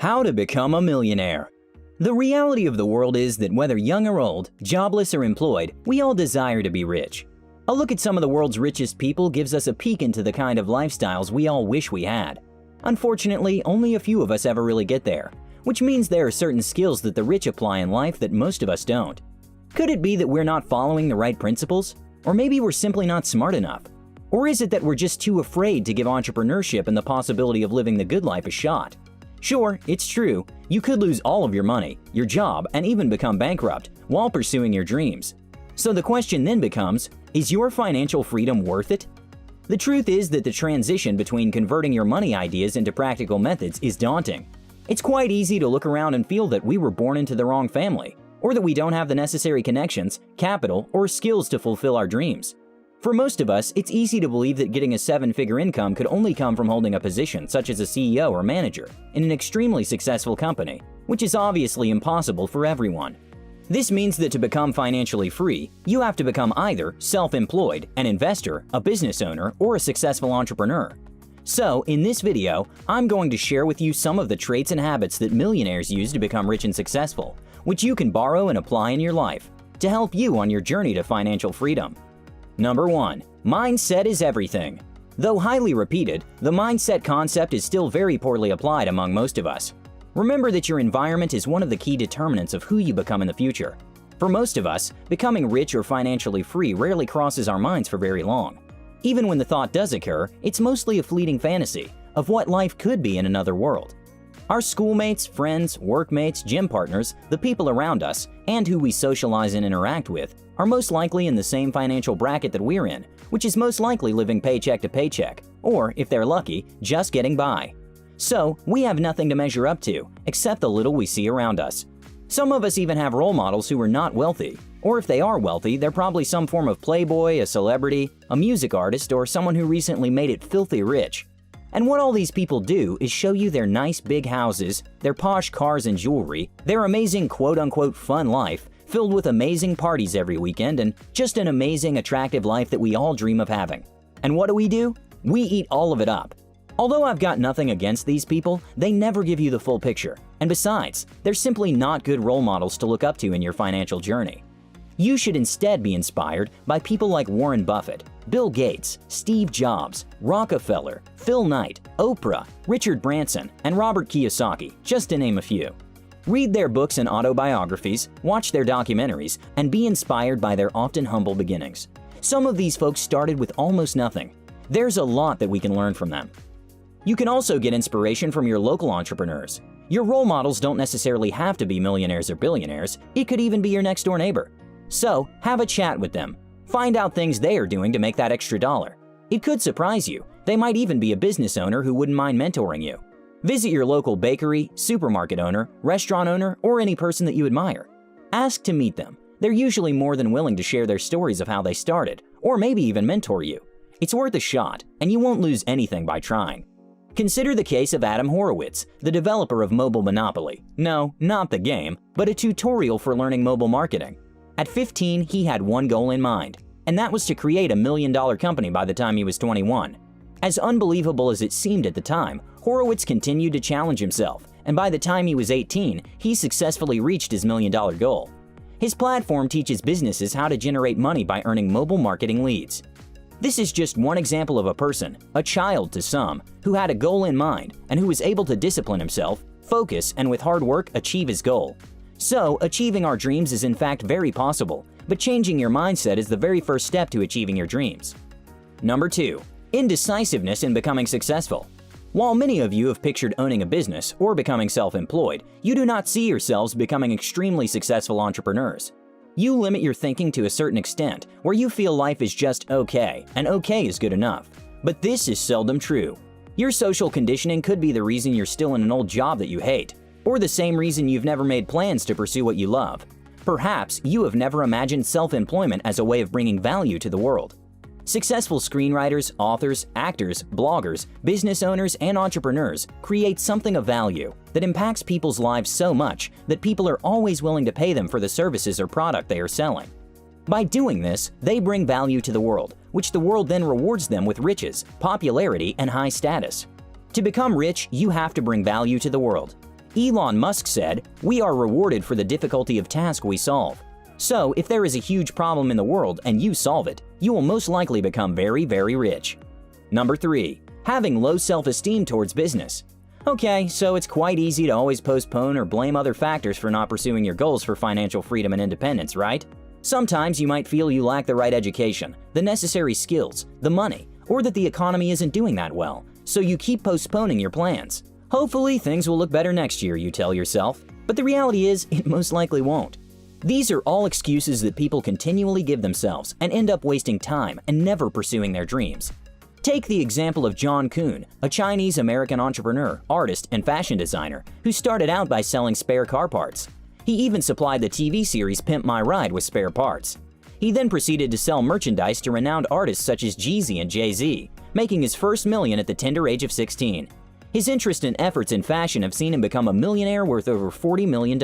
How to become a millionaire. The reality of the world is that whether young or old, jobless or employed, we all desire to be rich. A look at some of the world's richest people gives us a peek into the kind of lifestyles we all wish we had. Unfortunately, only a few of us ever really get there, which means there are certain skills that the rich apply in life that most of us don't. Could it be that we're not following the right principles? Or maybe we're simply not smart enough? Or is it that we're just too afraid to give entrepreneurship and the possibility of living the good life a shot? Sure, it's true, you could lose all of your money, your job, and even become bankrupt while pursuing your dreams. So the question then becomes, is your financial freedom worth it? The truth is that the transition between converting your money ideas into practical methods is daunting. It's quite easy to look around and feel that we were born into the wrong family, or that we don't have the necessary connections, capital, or skills to fulfill our dreams. For most of us, it's easy to believe that getting a seven-figure income could only come from holding a position such as a CEO or manager in an extremely successful company, which is obviously impossible for everyone. This means that to become financially free, you have to become either self-employed, an investor, a business owner, or a successful entrepreneur. So, in this video, I'm going to share with you some of the traits and habits that millionaires use to become rich and successful, which you can borrow and apply in your life to help you on your journey to financial freedom. Number 1. Mindset is everything. Though highly repeated, the mindset concept is still very poorly applied among most of us. Remember that your environment is one of the key determinants of who you become in the future. For most of us, becoming rich or financially free rarely crosses our minds for very long. Even when the thought does occur, it's mostly a fleeting fantasy of what life could be in another world. Our schoolmates, friends, workmates, gym partners, the people around us, and who we socialize and interact with are most likely in the same financial bracket that we're in, which is most likely living paycheck to paycheck, or, if they're lucky, just getting by. So, we have nothing to measure up to, except the little we see around us. Some of us even have role models who are not wealthy, or if they are wealthy, they're probably some form of playboy, a celebrity, a music artist, or someone who recently made it filthy rich. And what all these people do is show you their nice big houses, their posh cars and jewelry, their amazing quote-unquote fun life, filled with amazing parties every weekend and just an amazing, attractive life that we all dream of having. And what do? We eat all of it up. Although I've got nothing against these people, they never give you the full picture. And besides, they're simply not good role models to look up to in your financial journey. You should instead be inspired by people like Warren Buffett, Bill Gates, Steve Jobs, Rockefeller, Phil Knight, Oprah, Richard Branson, and Robert Kiyosaki, just to name a few. Read their books and autobiographies, watch their documentaries, and be inspired by their often humble beginnings. Some of these folks started with almost nothing. There's a lot that we can learn from them. You can also get inspiration from your local entrepreneurs. Your role models don't necessarily have to be millionaires or billionaires, it could even be your next-door neighbor. So, have a chat with them. Find out things they are doing to make that extra dollar. It could surprise you. They might even be a business owner who wouldn't mind mentoring you. Visit your local bakery, supermarket owner, restaurant owner, or any person that you admire. Ask to meet them. They're usually more than willing to share their stories of how they started, or maybe even mentor you. It's worth a shot, and you won't lose anything by trying. Consider the case of Adam Horowitz, the developer of Mobile Monopoly. No, not the game, but a tutorial for learning mobile marketing. At 15, he had one goal in mind, and that was to create $1 million company by the time he was 21. As unbelievable as it seemed at the time, Horowitz continued to challenge himself, and by the time he was 18, he successfully reached his $1 million goal. His platform teaches businesses how to generate money by earning mobile marketing leads. This is just one example of a person, a child to some, who had a goal in mind and who was able to discipline himself, focus, and with hard work achieve his goal. So, achieving our dreams is in fact very possible, but changing your mindset is the very first step to achieving your dreams. Number 2. Indecisiveness in becoming successful. While many of you have pictured owning a business or becoming self-employed, you do not see yourselves becoming extremely successful entrepreneurs. You limit your thinking to a certain extent, where you feel life is just okay, and okay is good enough. But this is seldom true. Your social conditioning could be the reason you're still in an old job that you hate, or the same reason you've never made plans to pursue what you love. Perhaps you have never imagined self-employment as a way of bringing value to the world. Successful screenwriters, authors, actors, bloggers, business owners, and entrepreneurs create something of value that impacts people's lives so much that people are always willing to pay them for the services or product they are selling. By doing this, they bring value to the world, which the world then rewards them with riches, popularity, and high status. To become rich, you have to bring value to the world. Elon Musk said, "We are rewarded for the difficulty of task we solve." So, if there is a huge problem in the world and you solve it, you will most likely become very, very rich. Number 3. Having low self-esteem towards business. Okay, so it's quite easy to always postpone or blame other factors for not pursuing your goals for financial freedom and independence, right? Sometimes you might feel you lack the right education, the necessary skills, the money, or that the economy isn't doing that well, so you keep postponing your plans. Hopefully, things will look better next year, you tell yourself, but the reality is, it most likely won't. These are all excuses that people continually give themselves and end up wasting time and never pursuing their dreams. Take the example of John Kuhn, a Chinese-American entrepreneur, artist, and fashion designer who started out by selling spare car parts. He even supplied the TV series Pimp My Ride with spare parts. He then proceeded to sell merchandise to renowned artists such as Jeezy and Jay-Z, making his first million at the tender age of 16. His interest and efforts in fashion have seen him become a millionaire worth over $40 million.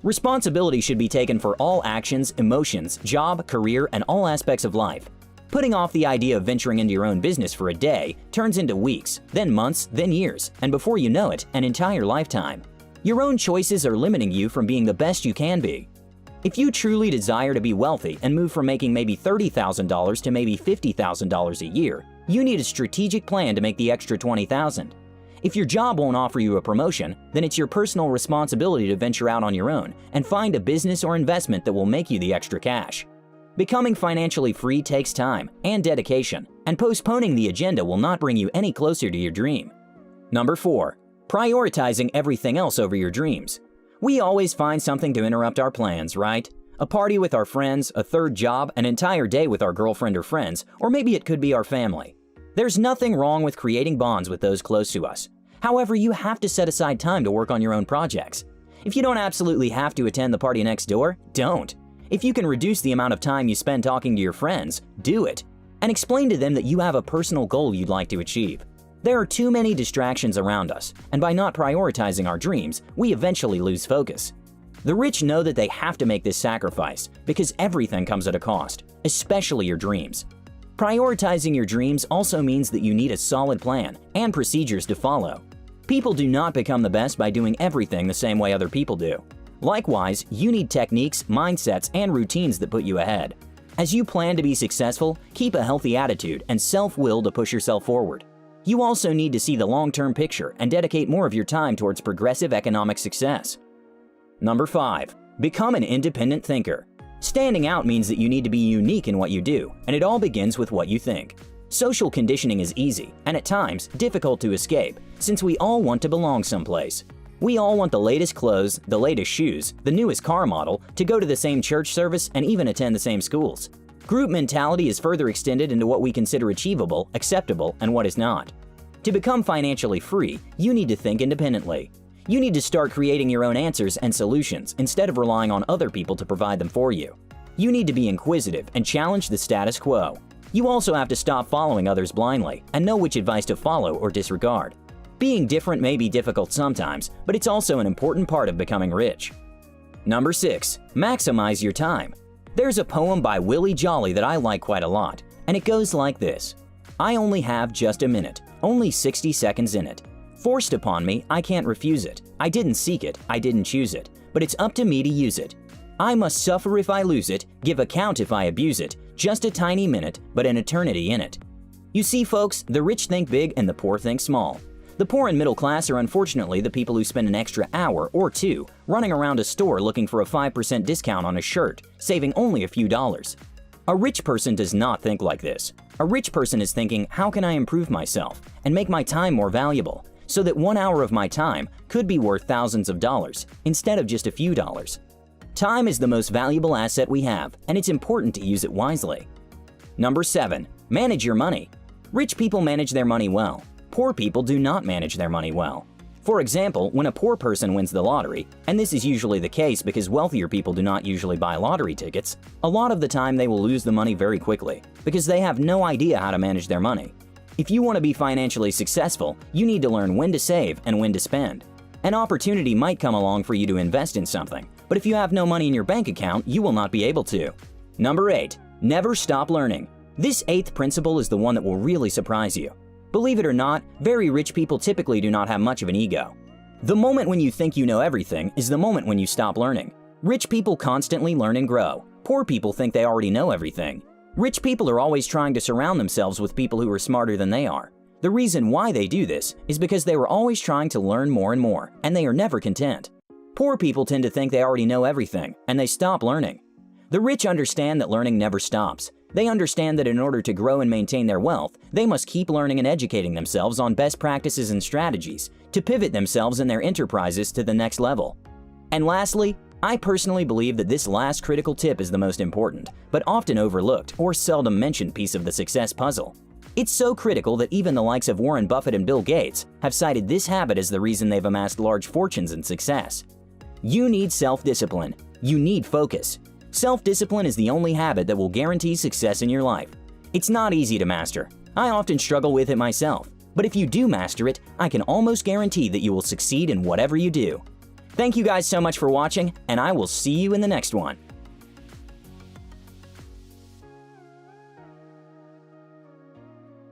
Responsibility should be taken for all actions, emotions, job, career, and all aspects of life. Putting off the idea of venturing into your own business for a day turns into weeks, then months, then years, and before you know it, an entire lifetime. Your own choices are limiting you from being the best you can be. If you truly desire to be wealthy and move from making maybe $30,000 to maybe $50,000 a year, you need a strategic plan to make the extra $20,000. If your job won't offer you a promotion, then it's your personal responsibility to venture out on your own and find a business or investment that will make you the extra cash. Becoming financially free takes time and dedication, and postponing the agenda will not bring you any closer to your dream. Number 4. Prioritizing everything else over your dreams. We always find something to interrupt our plans, right? A party with our friends, a third job, an entire day with our girlfriend or friends, or maybe it could be our family. There's nothing wrong with creating bonds with those close to us. However, you have to set aside time to work on your own projects. If you don't absolutely have to attend the party next door, don't. If you can reduce the amount of time you spend talking to your friends, do it. And explain to them that you have a personal goal you'd like to achieve. There are too many distractions around us, and by not prioritizing our dreams, we eventually lose focus. The rich know that they have to make this sacrifice because everything comes at a cost, especially your dreams. Prioritizing your dreams also means that you need a solid plan and procedures to follow. People do not become the best by doing everything the same way other people do. Likewise, you need techniques, mindsets, and routines that put you ahead. As you plan to be successful, keep a healthy attitude and self-will to push yourself forward. You also need to see the long-term picture and dedicate more of your time towards progressive economic success. Number 5. Become an independent thinker. Standing out means that you need to be unique in what you do, and it all begins with what you think. Social conditioning is easy, and at times, difficult to escape, since we all want to belong someplace. We all want the latest clothes, the latest shoes, the newest car model, to go to the same church service and even attend the same schools. Group mentality is further extended into what we consider achievable, acceptable, and what is not. To become financially free, you need to think independently. You need to start creating your own answers and solutions instead of relying on other people to provide them for you. You need to be inquisitive and challenge the status quo. You also have to stop following others blindly and know which advice to follow or disregard. Being different may be difficult sometimes, but it's also an important part of becoming rich. Number 6. Maximize your time. There's a poem by Willie Jolly that I like quite a lot, and it goes like this. I only have just a minute, only 60 seconds in it. Forced upon me, I can't refuse it. I didn't seek it, I didn't choose it, but it's up to me to use it. I must suffer if I lose it, give account if I abuse it, just a tiny minute, but an eternity in it. You see, folks, the rich think big and the poor think small. The poor and middle class are unfortunately the people who spend an extra hour or two running around a store looking for a 5% discount on a shirt, saving only a few dollars. A rich person does not think like this. A rich person is thinking, how can I improve myself and make my time more valuable, so that 1 hour of my time could be worth thousands of dollars instead of just a few dollars. Time is the most valuable asset we have, and it's important to use it wisely. Number 7. Manage your money. Rich people manage their money well. Poor people do not manage their money well. For example, when a poor person wins the lottery, and this is usually the case because wealthier people do not usually buy lottery tickets, a lot of the time they will lose the money very quickly because they have no idea how to manage their money. If you want to be financially successful, you need to learn when to save and when to spend. An opportunity might come along for you to invest in something, but if you have no money in your bank account, you will not be able to. Number 8. Never stop learning. This 8th principle is the one that will really surprise you. Believe it or not, very rich people typically do not have much of an ego. The moment when you think you know everything is the moment when you stop learning. Rich people constantly learn and grow. Poor people think they already know everything. Rich people are always trying to surround themselves with people who are smarter than they are. The reason why they do this is because they were always trying to learn more and more, and they are never content. Poor people tend to think they already know everything, and they stop learning. The rich understand that learning never stops. They understand that in order to grow and maintain their wealth, they must keep learning and educating themselves on best practices and strategies to pivot themselves and their enterprises to the next level. And lastly, I personally believe that this last critical tip is the most important, but often overlooked or seldom mentioned piece of the success puzzle. It's so critical that even the likes of Warren Buffett and Bill Gates have cited this habit as the reason they've amassed large fortunes and success. You need self-discipline. You need focus. Self-discipline is the only habit that will guarantee success in your life. It's not easy to master. I often struggle with it myself, but if you do master it, I can almost guarantee that you will succeed in whatever you do. Thank you guys so much for watching, and I will see you in the next one.